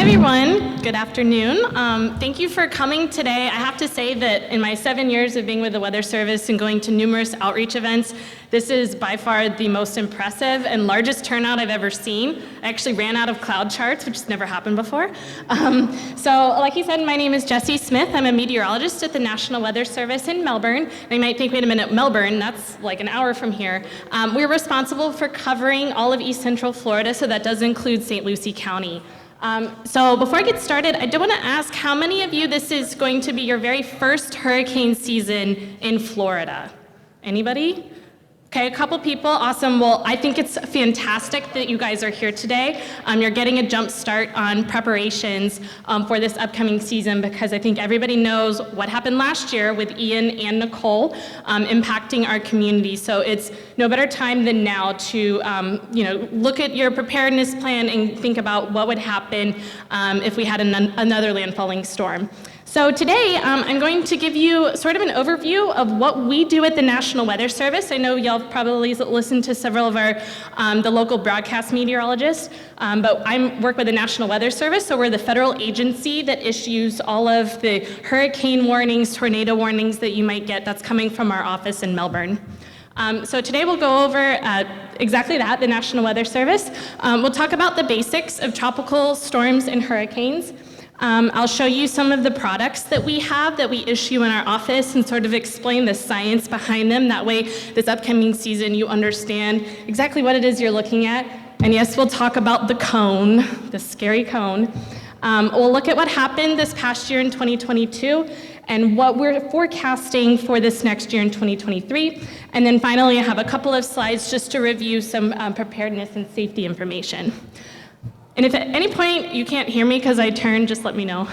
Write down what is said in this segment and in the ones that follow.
everyone. Good afternoon. Thank you for coming today. I have to say that in my 7 years of being with the Weather Service and going to numerous outreach events, this is by far the most impressive and largest turnout I've ever seen. I actually ran out of cloud charts, which has never happened before. So like he said, my name is Jessie Smith. I'm a meteorologist at the National Weather Service in Melbourne. And you might think, wait a minute, Melbourne, that's like an hour from here. We're responsible for covering all of East Central Florida, so that does include St. Lucie County. So before I get started, I do want to ask how many of you this is going to be your very first hurricane season in Florida? Anybody? Okay, a couple people, awesome. Well, I think it's fantastic that you guys are here today. You're getting a jump start on preparations for this upcoming season, because I think everybody knows what happened last year with Ian and Nicole impacting our community. So it's no better time than now to look at your preparedness plan and think about what would happen if we had another landfalling storm. So today, I'm going to give you sort of an overview of what we do at the National Weather Service. I know y'all probably listened to several of the local broadcast meteorologists, but I work with the National Weather Service, so we're the federal agency that issues all of the hurricane warnings, tornado warnings that you might get that's coming from our office in Melbourne. So today we'll go over exactly that, the National Weather Service. We'll talk about the basics of tropical storms and hurricanes. I'll show you some of the products that we have that we issue in our office and sort of explain the science behind them. That way, this upcoming season, you understand exactly what it is you're looking at. And yes, we'll talk about the cone, the scary cone. We'll look at what happened this past year in 2022 and what we're forecasting for this next year in 2023. And then finally, I have a couple of slides just to review some preparedness and safety information. And if at any point you can't hear me because I turn, just let me know.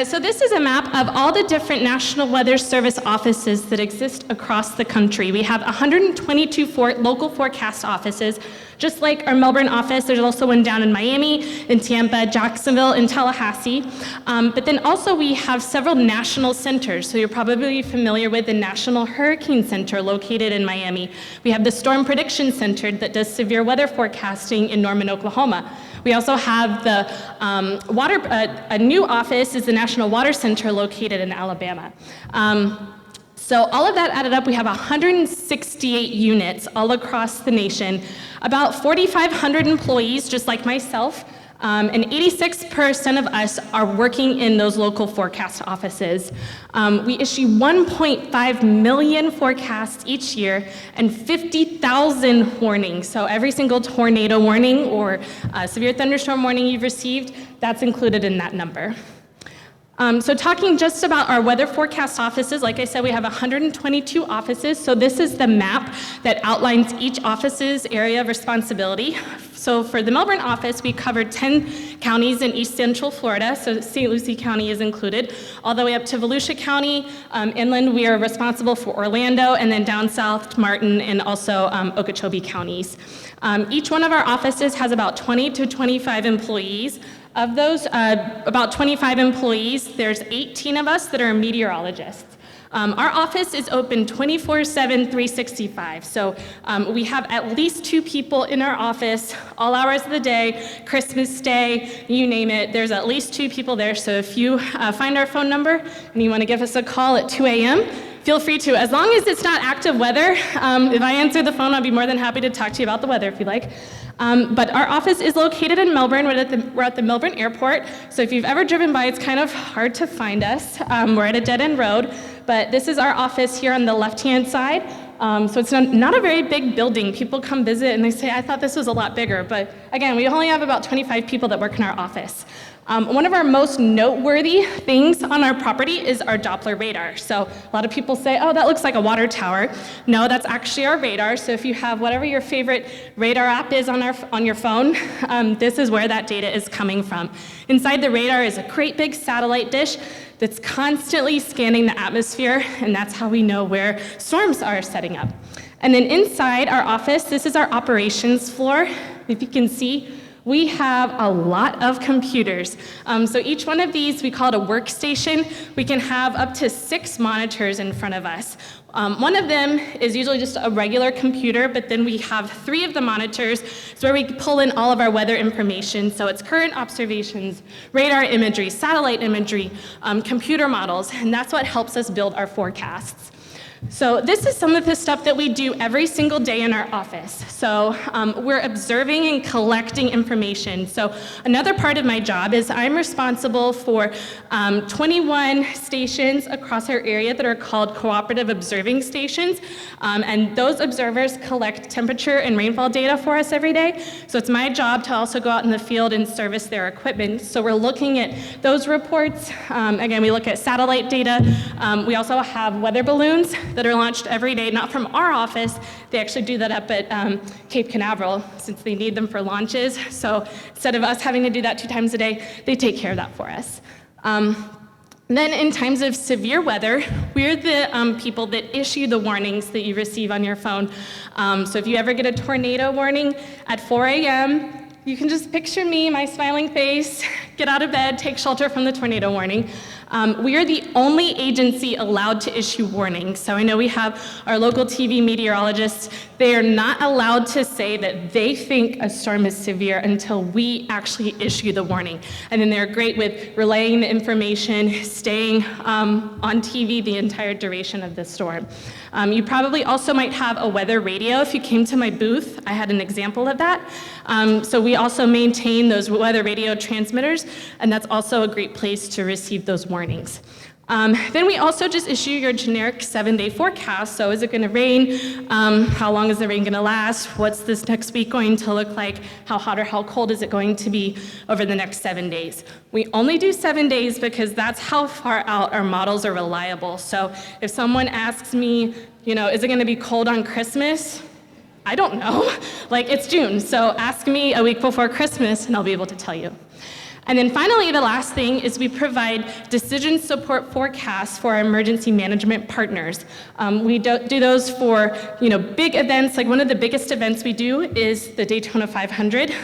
So this is a map of all the different National Weather Service offices that exist across the country. We have 122 local forecast offices. Just like our Melbourne office, there's also one down in Miami, in Tampa, Jacksonville, and Tallahassee. But then also we have several national centers. So you're probably familiar with the National Hurricane Center located in Miami. We have the Storm Prediction Center that does severe weather forecasting in Norman, Oklahoma. We also have the a new office is the National Water Center located in Alabama. So all of that added up, we have 168 units all across the nation, about 4,500 employees, just like myself, and 86% of us are working in those local forecast offices. We issue 1.5 million forecasts each year and 50,000 warnings. So every single tornado warning or severe thunderstorm warning you've received, that's included in that number. So talking just about our weather forecast offices, like I said, we have 122 offices. So this is the map that outlines each office's area of responsibility. So for the Melbourne office, we covered 10 counties in East Central Florida, so St. Lucie County is included, all the way up to Volusia County. Inland, we are responsible for Orlando, and then down south, Martin, and also Okeechobee counties. Each one of our offices has about 20 to 25 employees. Of those about 25 employees, there's 18 of us that are meteorologists. Our office is open 24/7, 365. So we have at least 2 people in our office, all hours of the day, Christmas Day, you name it. There's at least 2 people there. So if you find our phone number and you want to give us a call at 2 a.m., feel free to. As long as it's not active weather, if I answer the phone, I'll be more than happy to talk to you about the weather if you like. But our office is located in Melbourne. We're at the Melbourne airport. So if you've ever driven by, it's kind of hard to find us. We're at a dead-end road. But this is our office here on the left-hand side. So it's not a very big building. People come visit and they say, I thought this was a lot bigger. But again, we only have about 25 people that work in our office. One of our most noteworthy things on our property is our Doppler radar. So a lot of people say, oh, that looks like a water tower. No, that's actually our radar. So if you have whatever your favorite radar app is on your phone, this is where that data is coming from. Inside the radar is a great big satellite dish that's constantly scanning the atmosphere, and that's how we know where storms are setting up. And then inside our office, this is our operations floor. If you can see, We have a lot of computers. So each one of these, we call it a workstation. We can have up to 6 monitors in front of us. One of them is usually just a regular computer, but then we have 3 of the monitors. It's where we pull in all of our weather information. So it's current observations, radar imagery, satellite imagery, computer models, and that's what helps us build our forecasts. So this is some of the stuff that we do every single day in our office. So we're observing and collecting information. So another part of my job is I'm responsible for 21 stations across our area that are called cooperative observing stations. And those observers collect temperature and rainfall data for us every day. So it's my job to also go out in the field and service their equipment. So we're looking at those reports. Again, we look at satellite data. We also have weather balloons that are launched every day, not from our office. They actually do that up at Cape Canaveral since they need them for launches. So instead of us having to do that 2 times a day, they take care of that for us. Then in times of severe weather, we're the people that issue the warnings that you receive on your phone. So if you ever get a tornado warning at 4 a.m., you can just picture me, my smiling face, get out of bed, take shelter from the tornado warning. We are the only agency allowed to issue warnings. So I know we have our local TV meteorologists. They are not allowed to say that they think a storm is severe until we actually issue the warning. And then they're great with relaying the information, staying on TV the entire duration of the storm. You probably also might have a weather radio. If you came to my booth, I had an example of that. So we also maintain those weather radio transmitters, and that's also a great place to receive those warnings. Then we also just issue your generic 7-day forecast. So is it going to rain? How long is the rain going to last? What's this next week going to look like? How hot or how cold is it going to be over the next 7 days? We only do 7 days because that's how far out our models are reliable. So if someone asks me, is it going to be cold on Christmas? I don't know. It's June, so ask me a week before Christmas and I'll be able to tell you. And then finally, the last thing is we provide decision support forecasts for our emergency management partners. We do those for big events. Like one of the biggest events we do is the Daytona 500.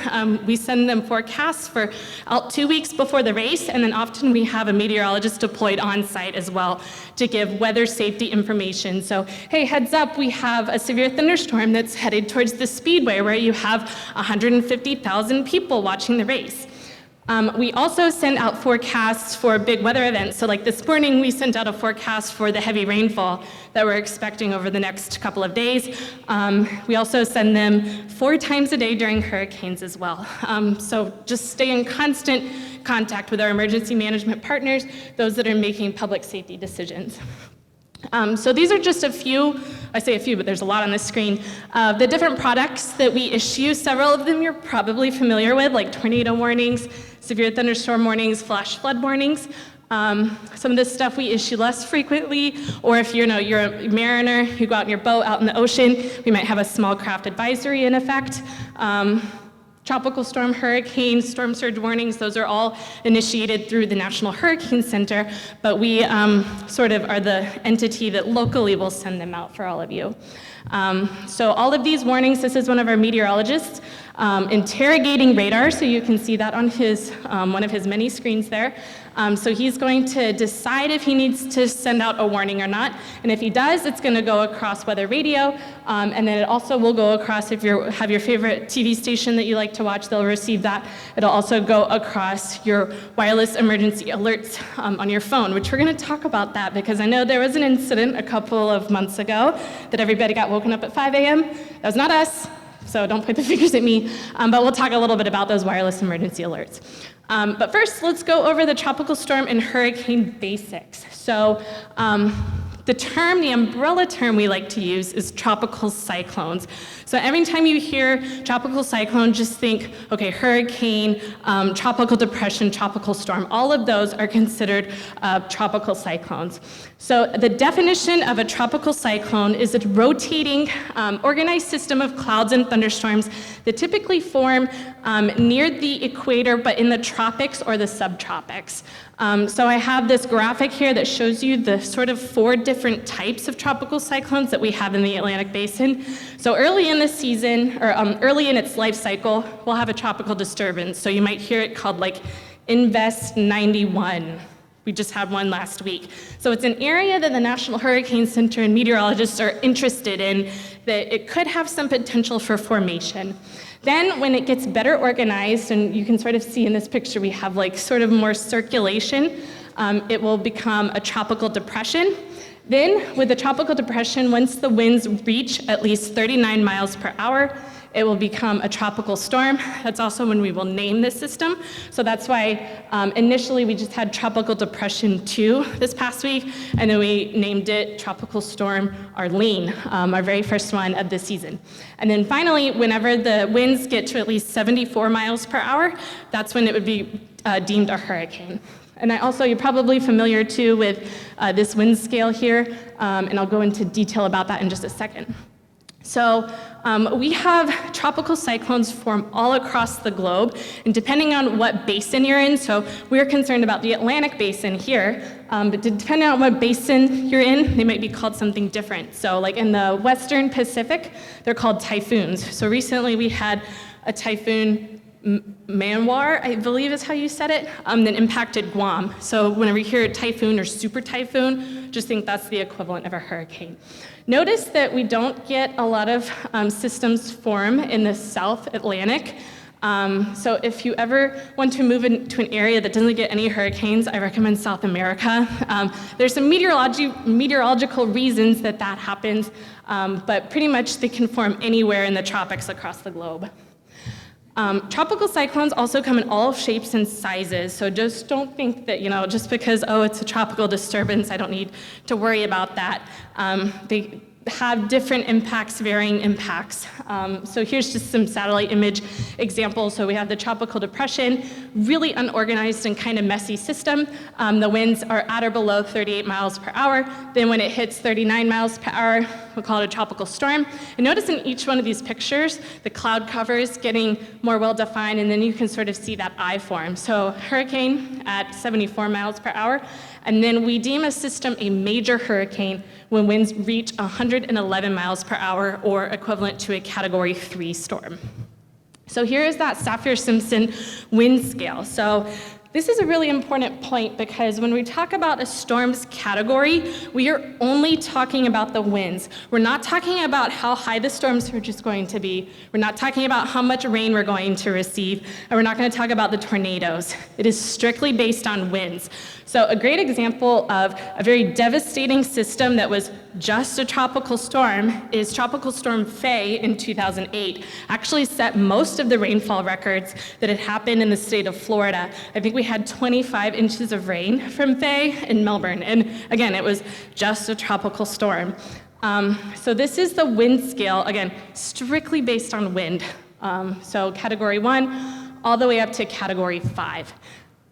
We send them forecasts for out 2 weeks before the race, and then often we have a meteorologist deployed on site as well to give weather safety information. So, hey, heads up, we have a severe thunderstorm that's headed towards the speedway where you have 150,000 people watching the race. We also send out forecasts for big weather events. So like this morning, we sent out a forecast for the heavy rainfall that we're expecting over the next couple of days. We also send them 4 times a day during hurricanes as well. So just stay in constant contact with our emergency management partners, those that are making public safety decisions. So these are just a few, I say a few, but there's a lot on the screen, the different products that we issue. Several of them you're probably familiar with, like tornado warnings, severe thunderstorm warnings, flash flood warnings. Some of this stuff we issue less frequently, or if you're a mariner, you go out in your boat out in the ocean, we might have a small craft advisory in effect. Tropical storm, hurricane, storm surge warnings, those are all initiated through the National Hurricane Center, but we sort of are the entity that locally will send them out for all of you. So all of these warnings, this is one of our meteorologists interrogating radar, so you can see that on his one of his many screens there. So he's going to decide if he needs to send out a warning or not, and if he does, it's going to go across weather radio, and then it also will go across, if you have your favorite TV station that you like to watch, they'll receive that. It'll also go across your wireless emergency alerts on your phone, which we're going to talk about that because I know there was an incident a couple of months ago that everybody got woken up at 5 a.m. That was not us, so don't point the fingers at me, but we'll talk a little bit about those wireless emergency alerts. But first, let's go over the tropical storm and hurricane basics. So the umbrella term we like to use is tropical cyclones. So every time you hear tropical cyclone, just think, okay, hurricane, tropical depression, tropical storm, all of those are considered tropical cyclones. So the definition of a tropical cyclone is a rotating, organized system of clouds and thunderstorms that typically form near the equator, but in the tropics or the subtropics. So I have this graphic here that shows you the sort of 4 different different types of tropical cyclones that we have in the Atlantic Basin. So early in the season, or early in its life cycle, we'll have a tropical disturbance. So you might hear it called like Invest 91. We just had one last week. So it's an area that the National Hurricane Center and meteorologists are interested in, that it could have some potential for formation. Then when it gets better organized, and you can sort of see in this picture, we have like sort of more circulation, it will become a tropical depression. Then with the tropical depression, once the winds reach at least 39 miles per hour, it will become a tropical storm. That's also when we will name this system. So that's why initially we just had Tropical Depression 2 this past week, and then we named it Tropical Storm Arlene, our very first one of the season. And then finally, whenever the winds get to at least 74 miles per hour, that's when it would be deemed a hurricane. And you're probably familiar too with this wind scale here, and I'll go into detail about that in just a second. So we have tropical cyclones form all across the globe, and depending on what basin you're in, so we're concerned about the Atlantic Basin here, but depending on what basin you're in, they might be called something different. So like in the Western Pacific, they're called typhoons. So recently we had a typhoon, Manwar, I believe is how you said it, that impacted Guam. So whenever you hear a typhoon or super typhoon, just think that's the equivalent of a hurricane. Notice that we don't get a lot of systems form in the South Atlantic. So if you ever want to move into an area that doesn't get any hurricanes, I recommend South America. There's some meteorological reasons that happens, but pretty much they can form anywhere in the tropics across the globe. Tropical cyclones also come in all shapes and sizes, so just don't think that, just because, it's a tropical disturbance, I don't need to worry about that. They have different impacts, varying impacts. So here's just some satellite image examples. So we have the tropical depression, really unorganized and kind of messy system. The winds are at or below 38 miles per hour. Then when it hits 39 miles per hour, we'll call it a tropical storm. And notice in each one of these pictures, the cloud cover is getting more well-defined, and then you can sort of see that eye form. So hurricane at 74 miles per hour, and then we deem a system a major hurricane when winds reach 111 miles per hour, or equivalent to a Category 3 storm. So here is that Saffir-Simpson wind scale. So this is a really important point, because when we talk about a storm's category, we are only talking about the winds. We're not talking about how high the storm surge is going to be. We're not talking about how much rain we're going to receive. And we're not going to talk about the tornadoes. It is strictly based on winds. So a great example of a very devastating system that was just a tropical storm is Tropical Storm Faye in 2008. Actually set most of the rainfall records that had happened in the state of Florida. I think we had 25 inches of rain from Faye in Melbourne. And again, it was just a tropical storm. So this is the wind scale, again, strictly based on wind. So Category 1 all the way up to Category 5.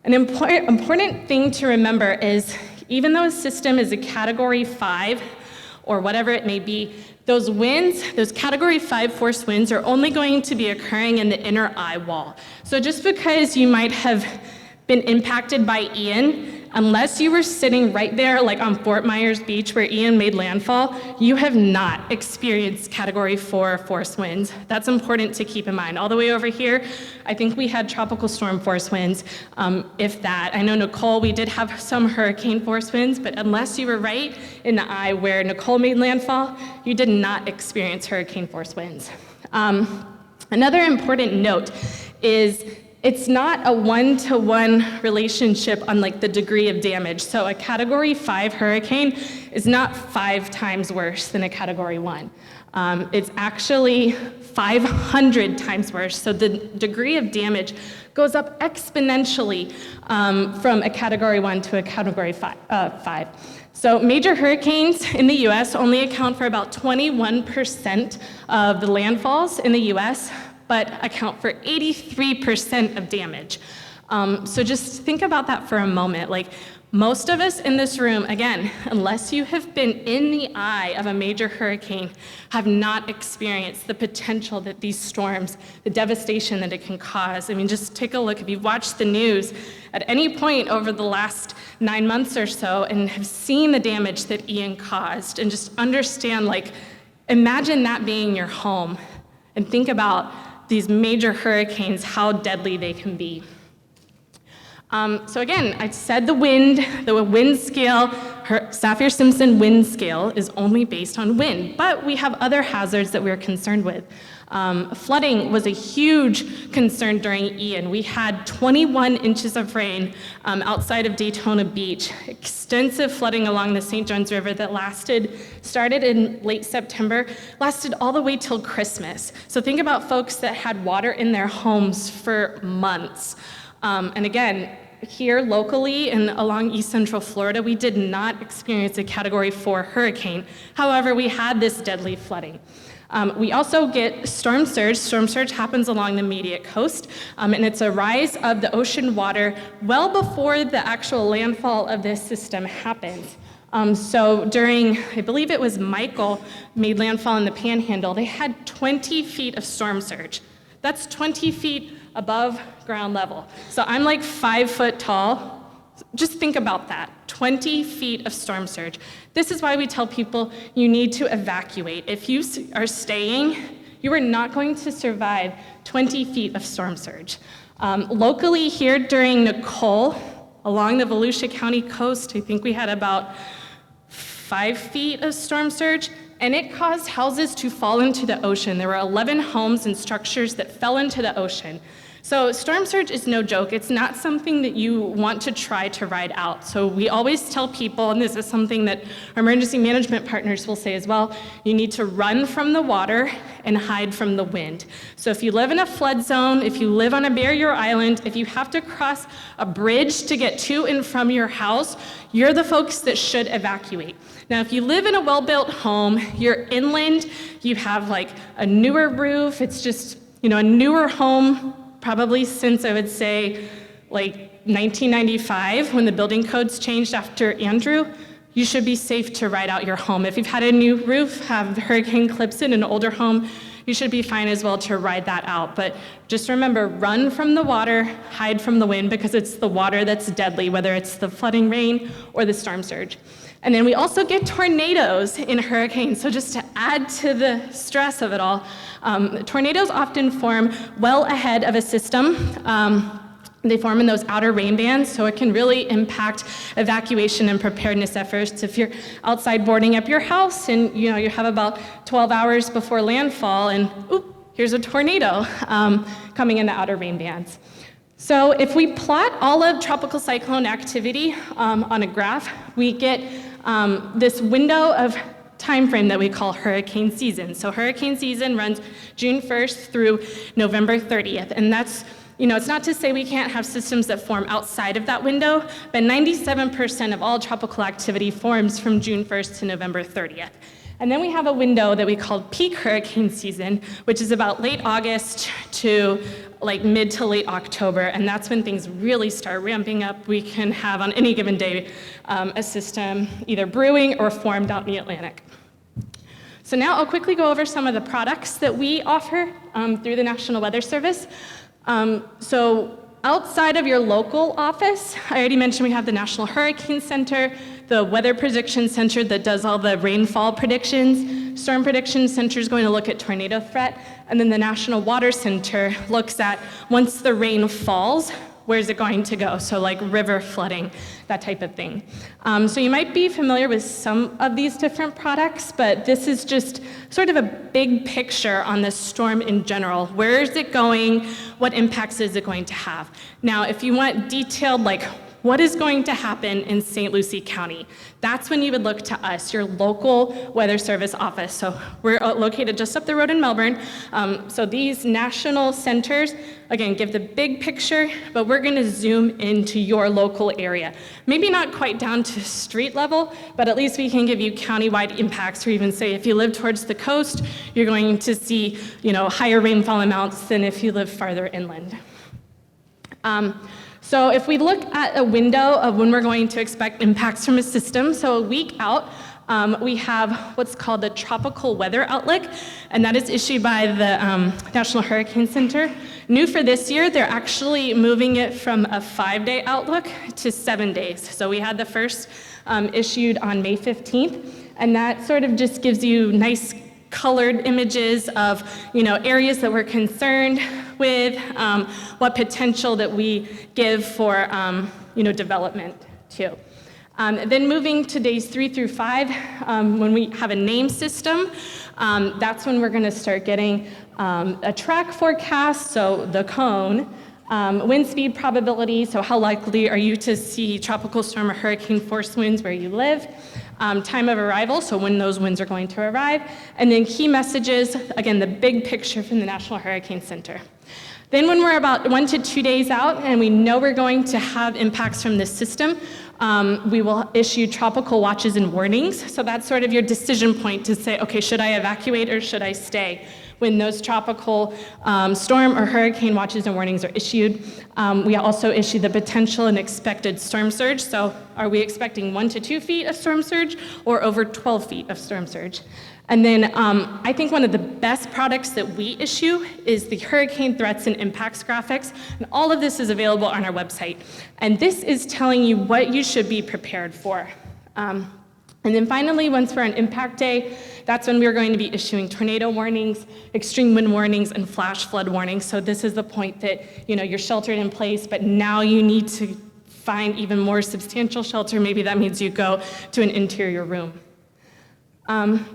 An important thing to remember is, even though a system is a Category 5, or whatever it may be, those winds, those Category 5 force winds, are only going to be occurring in the inner eye wall. So just because you might have been impacted by Ian, unless you were sitting right there, like on Fort Myers Beach where Ian made landfall, you have not experienced Category 4 force winds. That's important to keep in mind. All the way over here, I think we had tropical storm force winds, if that. I know Nicole, we did have some hurricane force winds, but unless you were right in the eye where Nicole made landfall, you did not experience hurricane force winds. Another important note is, it's not a one-to-one relationship on like the degree of damage. So a Category 5 hurricane is not 5 times worse than a Category 1. It's actually 500 times worse. So the degree of damage goes up exponentially from a Category 1 to a Category 5. So major hurricanes in the US only account for about 21% of the landfalls in the US, but account for 83% of damage. So just think about that for a moment. Like, most of us in this room, again, unless you have been in the eye of a major hurricane, have not experienced the potential that these storms, the devastation that it can cause. I mean, just take a look. If you've watched the news at any point over the last 9 months or so and have seen the damage that Ian caused and just understand, like, imagine that being your home and think about these major hurricanes, how deadly they can be. So again, I said the wind scale, Saffir-Simpson wind scale is only based on wind, but we have other hazards that we're concerned with. Flooding was a huge concern during Ian. We had 21 inches of rain outside of Daytona Beach, extensive flooding along the St. Johns River that started in late September, lasted all the way till Christmas. So think about folks that had water in their homes for months. And again, here locally and along East Central Florida, we did not experience a Category 4 hurricane. However, we had this deadly flooding. We also get storm surge. Storm surge happens along the immediate coast, and it's a rise of the ocean water well before the actual landfall of this system happens. So during, I believe it was Michael, made landfall in the Panhandle, they had 20 feet of storm surge. That's 20 feet above ground level. So I'm like 5 foot tall. Just think about that, 20 feet of storm surge. This is why we tell people you need to evacuate. If you are staying, you are not going to survive 20 feet of storm surge. Locally here during Nicole, along the Volusia County coast, I think we had about 5 feet of storm surge, and it caused houses to fall into the ocean. There were 11 homes and structures that fell into the ocean. So storm surge is no joke. It's not something that you want to try to ride out. So we always tell people, and this is something that our emergency management partners will say as well, you need to run from the water and hide from the wind. So if you live in a flood zone, if you live on a barrier island, if you have to cross a bridge to get to and from your house, you're the folks that should evacuate. Now, if you live in a well-built home, you're inland, you have like a newer roof, it's just, a newer home, probably since I would say like 1995 when the building codes changed after Andrew, you should be safe to ride out your home. If you've had a new roof, have hurricane clips in an older home, you should be fine as well to ride that out. But just remember, run from the water, hide from the wind, because it's the water that's deadly, whether it's the flooding rain or the storm surge. And then we also get tornadoes in hurricanes. So just to add to the stress of it all, tornadoes often form well ahead of a system. They form in those outer rain bands, so it can really impact evacuation and preparedness efforts. If you're outside boarding up your house and you have about 12 hours before landfall and here's a tornado coming in the outer rain bands. So if we plot all of tropical cyclone activity on a graph, we get this window of time frame that we call hurricane season. So hurricane season runs June 1st through November 30th, and that's, it's not to say we can't have systems that form outside of that window, but 97% of all tropical activity forms from June 1st to November 30th. And then we have a window that we call peak hurricane season, which is about late August to like mid to late October, and that's when things really start ramping up. We can have on any given day a system either brewing or formed out in the Atlantic. So now I'll quickly go over some of the products that we offer through the National Weather Service. So outside of your local office, I already mentioned we have the National Hurricane Center, the Weather Prediction Center that does all the rainfall predictions. Storm Prediction Center is going to look at tornado threat, and then the National Water Center looks at once the rain falls, where's it going to go? So like river flooding, that type of thing. So you might be familiar with some of these different products, but this is just sort of a big picture on the storm in general. Where is it going? What impacts is it going to have? Now, if you want detailed, like what is going to happen in St. Lucie County? That's when you would look to us, your local weather service office. So we're located just up the road in Melbourne. So these national centers, again, give the big picture, but we're gonna zoom into your local area. Maybe not quite down to street level, but at least we can give you countywide impacts, or even say if you live towards the coast, you're going to see higher rainfall amounts than if you live farther inland. So if we look at a window of when we're going to expect impacts from a system, so a week out, we have what's called the Tropical Weather Outlook, and that is issued by the National Hurricane Center. New for this year, they're actually moving it from a 5-day outlook to 7 days. So we had the first issued on May 15th, and that sort of just gives you nice colored images of, areas that we're concerned with, what potential that we give for, development too. Then moving to days 3 through 5, when we have a name system, that's when we're gonna start getting a track forecast, so the cone, wind speed probability, so how likely are you to see tropical storm or hurricane force winds where you live, time of arrival, so when those winds are going to arrive, and then key messages, again, the big picture from the National Hurricane Center. Then when we're about 1 to 2 days out and we know we're going to have impacts from this system, we will issue tropical watches and warnings. So that's sort of your decision point to say, okay, should I evacuate or should I stay? When those tropical storm or hurricane watches and warnings are issued, we also issue the potential and expected storm surge. So are we expecting 1 to 2 feet of storm surge or over 12 feet of storm surge? And then I think one of the best products that we issue is the hurricane threats and impacts graphics. And all of this is available on our website. And this is telling you what you should be prepared for. And then finally, once we're on impact day, that's when we're going to be issuing tornado warnings, extreme wind warnings, and flash flood warnings. So this is the point that you're sheltered in place, but now you need to find even more substantial shelter. Maybe that means you go to an interior room.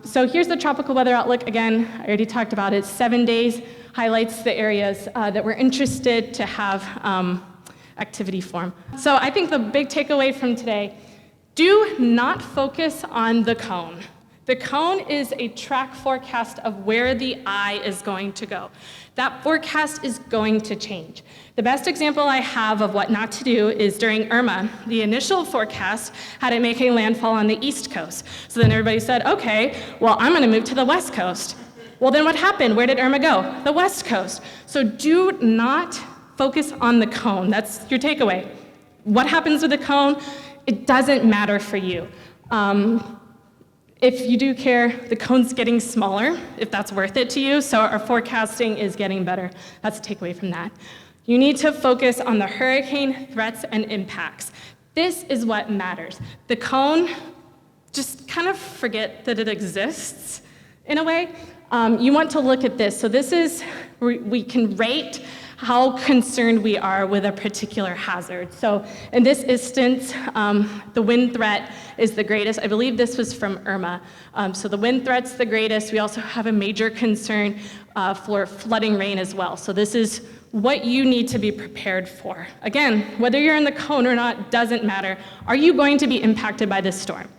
So here's the tropical weather outlook. Again, I already talked about it. 7 days highlights the areas that we're interested to have activity form. So I think the big takeaway from today, do not focus on the cone. The cone is a track forecast of where the eye is going to go. That forecast is going to change. The best example I have of what not to do is during Irma. The initial forecast had it making landfall on the East Coast. So then everybody said, okay, well, I'm gonna move to the West Coast. Well, then what happened? Where did Irma go? The West Coast. So do not focus on the cone. That's your takeaway. What happens with the cone? It doesn't matter for you. If you do care, the cone's getting smaller, if that's worth it to you, so our forecasting is getting better. That's a takeaway from that. You need to focus on the hurricane threats and impacts. This is what matters. The cone, just kind of forget that it exists in a way. You want to look at this. So this is, we can rate how concerned we are with a particular hazard. So in this instance, the wind threat is the greatest. I believe this was from Irma. So the wind threat's the greatest. We also have a major concern for flooding rain as well. So this is what you need to be prepared for. Again, whether you're in the cone or not doesn't matter. Are you going to be impacted by this storm?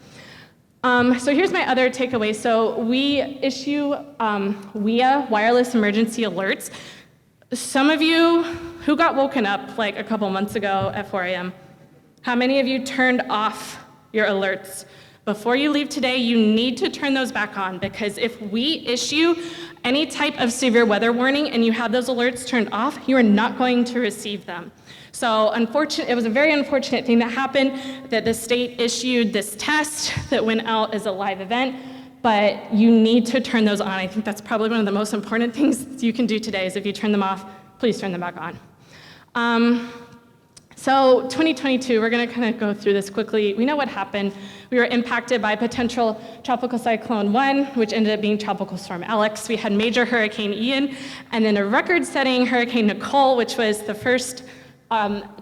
So here's my other takeaway. So we issue WIA, wireless emergency alerts. Some of you who got woken up like a couple months ago at 4 a.m., how many of you turned off your alerts? Before you leave today, you need to turn those back on, because if we issue any type of severe weather warning and you have those alerts turned off, you are not going to receive them. So it was a very unfortunate thing that happened, that the state issued this test that went out as a live event, but you need to turn those on. I think that's probably one of the most important things you can do today, is if you turn them off, please turn them back on. So 2022, we're gonna kind of go through this quickly. We know what happened. We were impacted by potential Tropical Cyclone 1, which ended up being Tropical Storm Alex. We had major Hurricane Ian, and then a record-setting Hurricane Nicole, which was the first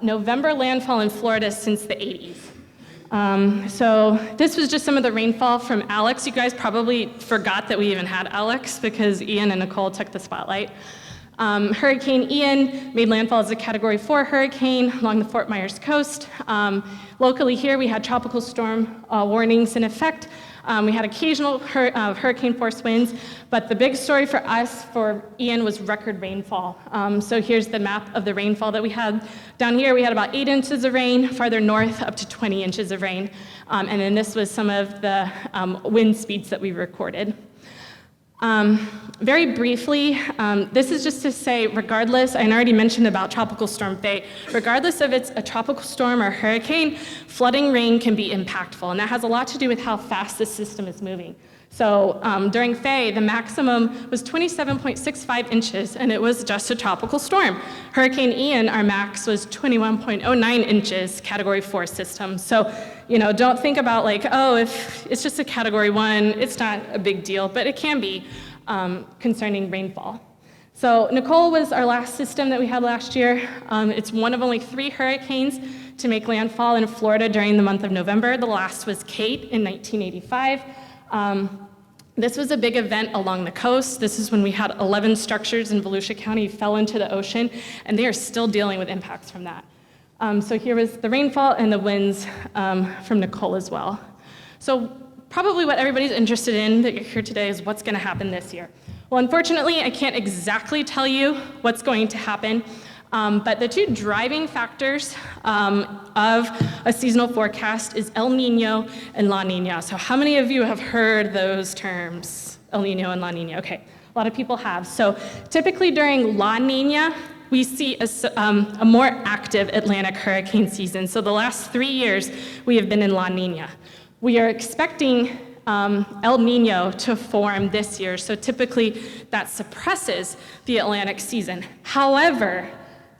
November landfall in Florida since the 80s. So this was just some of the rainfall from Alex. You guys probably forgot that we even had Alex because Ian and Nicole took the spotlight. Hurricane Ian made landfall as a Category 4 hurricane along the Fort Myers coast. Locally here, we had tropical storm warnings in effect. We had occasional hurricane force winds, but the big story for us for Ian was record rainfall. So here's the map of the rainfall that we had. Down here, we had about 8 inches of rain, farther north up to 20 inches of rain. And then this was some of the wind speeds that we recorded. Very briefly, this is just to say, regardless, I already mentioned about Tropical Storm Faye, regardless if it's a tropical storm or hurricane, flooding rain can be impactful, and that has a lot to do with how fast the system is moving. So during Faye, the maximum was 27.65 inches, and it was just a tropical storm. Hurricane Ian, our max was 21.09 inches, Category 4 system. So, don't think about like, oh, if it's just a Category 1, it's not a big deal, but it can be concerning rainfall. So Nicole was our last system that we had last year. It's one of only 3 hurricanes to make landfall in Florida during the month of November. The last was Kate in 1985. This was a big event along the coast. This is when we had 11 structures in Volusia County fell into the ocean, and they are still dealing with impacts from that. So here was the rainfall and the winds from Nicole as well. So probably what everybody's interested in that you're here today is what's going to happen this year. Well, unfortunately, I can't exactly tell you what's going to happen. But the 2 driving factors of a seasonal forecast is El Nino and La Nina. So how many of you have heard those terms, El Nino and La Nina? Okay, a lot of people have. So typically during La Nina, we see a more active Atlantic hurricane season. So the last 3 years, we have been in La Nina. We are expecting El Nino to form this year. So typically that suppresses the Atlantic season. However,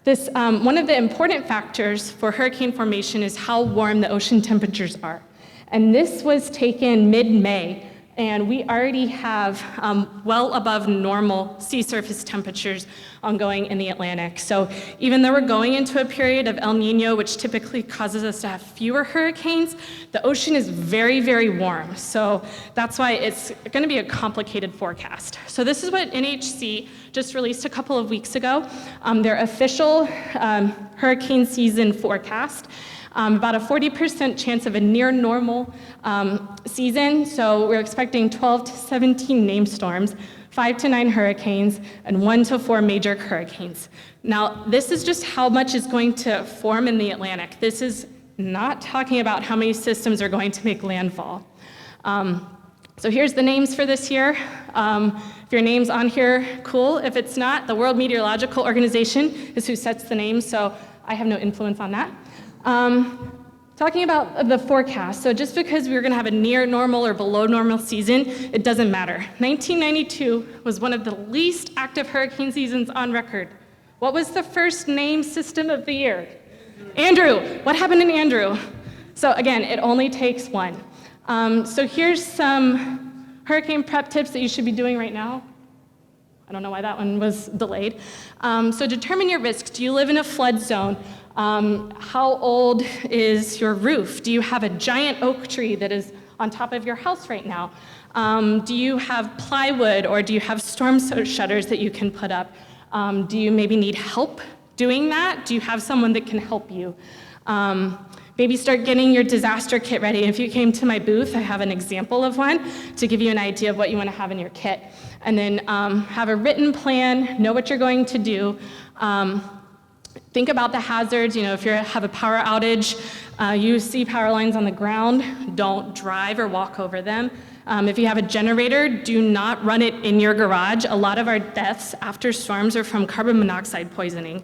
one of the important factors for hurricane formation is how warm the ocean temperatures are. And this was taken mid-May, and we already have well above normal sea surface temperatures ongoing in the Atlantic. So even though we're going into a period of El Nino, which typically causes us to have fewer hurricanes, the ocean is very, very warm. So that's why it's going to be a complicated forecast. So this is what NHC just released a couple of weeks ago, their official hurricane season forecast. About a 40% chance of a near normal season. So we're expecting 12 to 17 named storms, 5 to 9 hurricanes, and 1 to 4 major hurricanes. Now, this is just how much is going to form in the Atlantic. This is not talking about how many systems are going to make landfall. So here's the names for this year. If your name's on here, cool. If it's not, the World Meteorological Organization is who sets the names, so I have no influence on that. Talking about the forecast, so just because we're going to have a near normal or below normal season, it doesn't matter. 1992 was one of the least active hurricane seasons on record. What was the first named system of the year? Andrew. What happened in Andrew? So again, it only takes one. So here's some hurricane prep tips that you should be doing right now. I don't know why that one was delayed. So determine your risks. Do you live in a flood zone? How old is your roof? Do you have a giant oak tree that is on top of your house right now? Do you have plywood, or do you have storm shutters that you can put up? Do you maybe need help doing that? Do you have someone that can help you? Maybe start getting your disaster kit ready. If you came to my booth, I have an example of one to give you an idea of what you want to have in your kit. And then have a written plan, know what you're going to do. Think about the hazards. If you have a power outage, you see power lines on the ground, don't drive or walk over them. If you have a generator, do not run it in your garage. A lot of our deaths after storms are from carbon monoxide poisoning.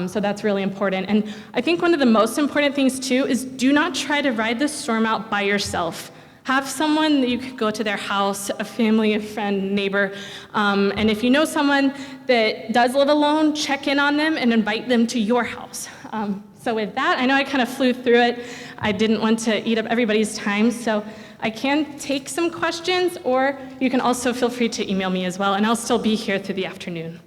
So that's really important. And I think one of the most important things too is do not try to ride the storm out by yourself. Have someone that you could go to their house, a family, a friend, neighbor, and if you know someone that does live alone, check in on them and invite them to your house. So with that, I know I kind of flew through it. I didn't want to eat up everybody's time, so I can take some questions, or you can also feel free to email me as well, and I'll still be here through the afternoon.